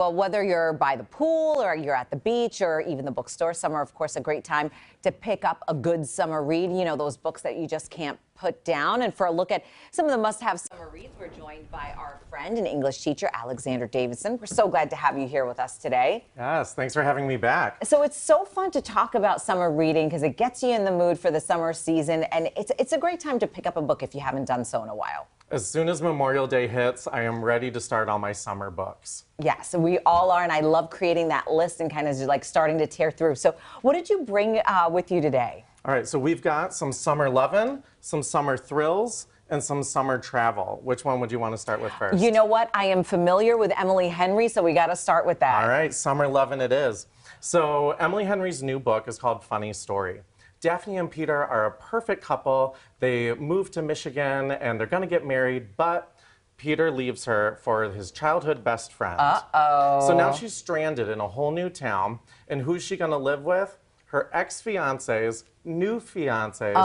Well, whether you're by the pool or you're at the beach or even the bookstore, summer, of course, a great time to pick up a good summer read. You know, those books that you just can't put down. And for a look at some of the must-have summer reads, we're joined by our friend and English teacher, Alexander Davidson. We're so glad to have you here with us today. Yes, thanks for having me back. So it's so fun to talk about summer reading because it gets you in the mood for the summer season. And it's a great time to pick up a book if you haven't done so in a while. As soon as Memorial Day hits, I am ready to start all my summer books. Yes, we all are, and I love creating that list and kind of just like starting to tear through. So what did you bring with you today? All right, so we've got some summer lovin', some summer thrills, and some summer travel. Which one would you want to start with first? You know what? I am familiar with Emily Henry, so we got to start with that. All right, summer lovin' it is. So Emily Henry's new book is called Funny Story. Daphne and Peter are a perfect couple. They moved to Michigan and they're gonna get married, but Peter leaves her for his childhood best friend. Uh-oh. So now she's stranded in a whole new town, and who's she gonna live with? Her ex-fiance's new fiance's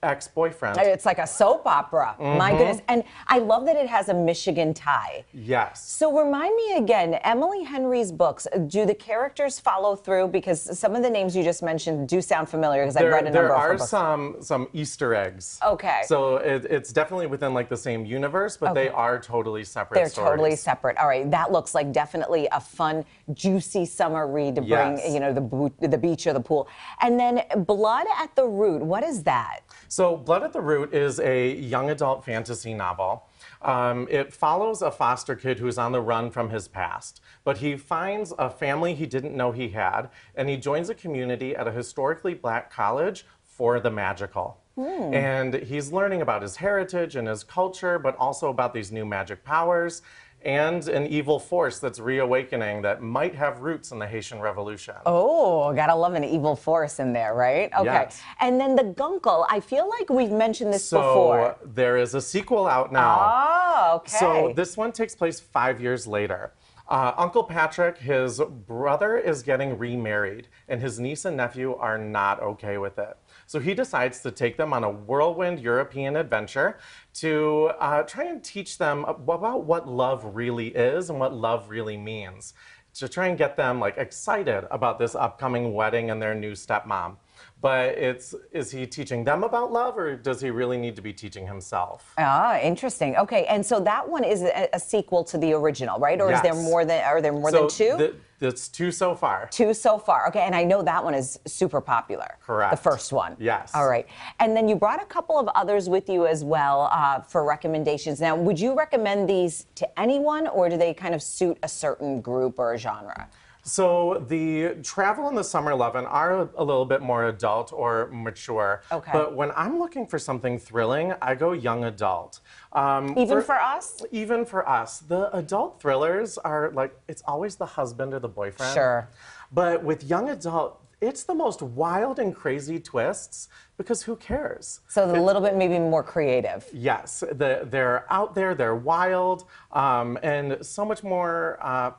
ex-boyfriend. It's like a soap opera. My goodness. And I love that it has a Michigan tie. Yes. So remind me again, Emily Henry's books, do the characters follow through? Because some of the names you just mentioned do sound familiar because I've read a number of her books. There are some Easter eggs. Okay. So it's definitely within like the same universe, but they are totally separate stories. They're totally separate. All right, that looks like definitely a fun, juicy summer read to bring, you know, the beach or the pool. And then Blood at the Root, what is that? So Blood at the Root is a young adult fantasy novel. It follows a foster kid who's on the run from his past, but he finds a family he didn't know he had, and he joins a community at a historically black college for the magical. And he's learning about his heritage and his culture, but also about these new magic powers and an evil force that's reawakening that might have roots in the Haitian Revolution. Oh, gotta love an evil force in there, right? Okay. Yes. And then the Gunkle, I feel like we've mentioned this before. So there is a sequel out now. Oh, okay. So this one takes place 5 years later. Uncle Patrick, his brother, is getting remarried, and his niece and nephew are not okay with it. So he decides to take them on a whirlwind European adventure to try and teach them about what love really is and what love really means, to try and get them like excited about this upcoming wedding and their new stepmom. But is he teaching them about love, or does he really need to be teaching himself? Ah, interesting. Okay, and so that one is a sequel to the original, right? Or Yes. is there more than? Are there more than two? It's two so far. Two so far. Okay, and I know that one is super popular. Correct. The first one. Yes. All right, and then you brought a couple of others with you as well for recommendations. Now, would you recommend these to anyone, or do they kind of suit a certain group or a genre? So the travel and the summer lovin' are a little bit more adult or mature. Okay. But when I'm looking for something thrilling, I go young adult. Even for us? Even for us. The adult thrillers are like, it's always the husband or the boyfriend. Sure. But with young adult, it's the most wild and crazy twists because who cares? So a little bit maybe more creative. Yes, they're out there, they're wild, and so much more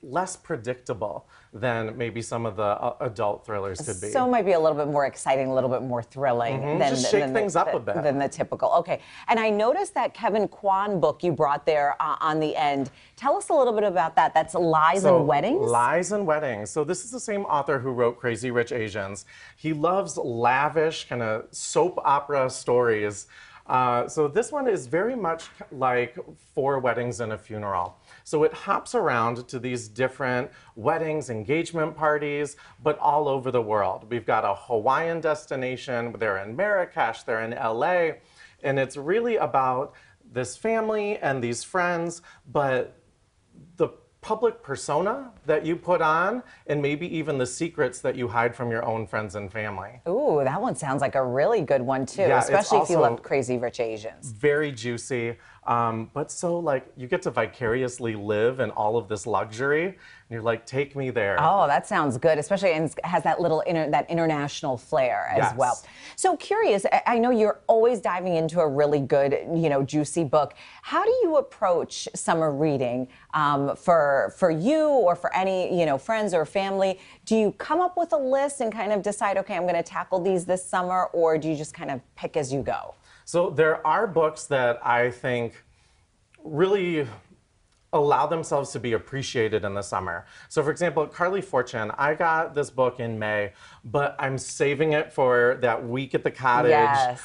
less predictable than maybe some of the adult thrillers could be. So it might be a little bit more exciting, a little bit more thrilling than Just shake things up a bit. Than the typical. Okay, and I noticed that Kevin Kwan book you brought there on the end. Tell us a little bit about that. That's Lies and Weddings? Lies and Weddings. So this is the same author who wrote Crazy Rich Asians. He loves lavish kind of soap opera stories. So this one is very much like Four Weddings and a Funeral. So it hops around to these different weddings, engagement parties, but all over the world. We've got a Hawaiian destination, they're in Marrakesh, they're in LA, and it's really about this family and these friends, but the public persona that you put on, and maybe even the secrets that you hide from your own friends and family. Ooh, that one sounds like a really good one too, Yeah, especially if you love Crazy Rich Asians. Very juicy, but so like you get to vicariously live in all of this luxury. And you're like, take me there. Oh, that sounds good, especially and it has that little that international flair as well. So curious, I know you're always diving into a really good, you know, juicy book. How do you approach summer reading for you or for any, you know, friends or family? Do you come up with a list and kind of decide, okay, I'm going to tackle these this summer, or do you just kind of pick as you go? So there are books that I think really allow themselves to be appreciated in the summer. So for example, Carly Fortune, I got this book in May, but I'm saving it for that week at the cottage, Yes.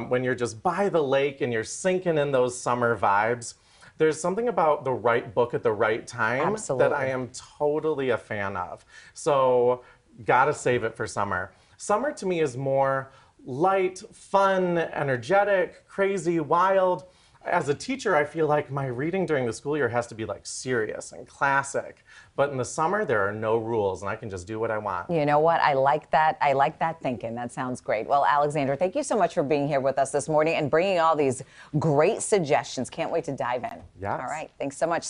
when you're just by the lake and you're sinking in those summer vibes. There's something about the right book at the right time that I am totally a fan of. So gotta save it for summer. Summer to me is more light, fun, energetic, crazy, wild. As a teacher, I feel like my reading during the school year has to be like serious and classic. But in the summer, there are no rules and I can just do what I want. You know what? I like that. I like that thinking. That sounds great. Well, Alexander, thank you so much for being here with us this morning and bringing all these great suggestions. Can't wait to dive in. Yes. All right. Thanks so much.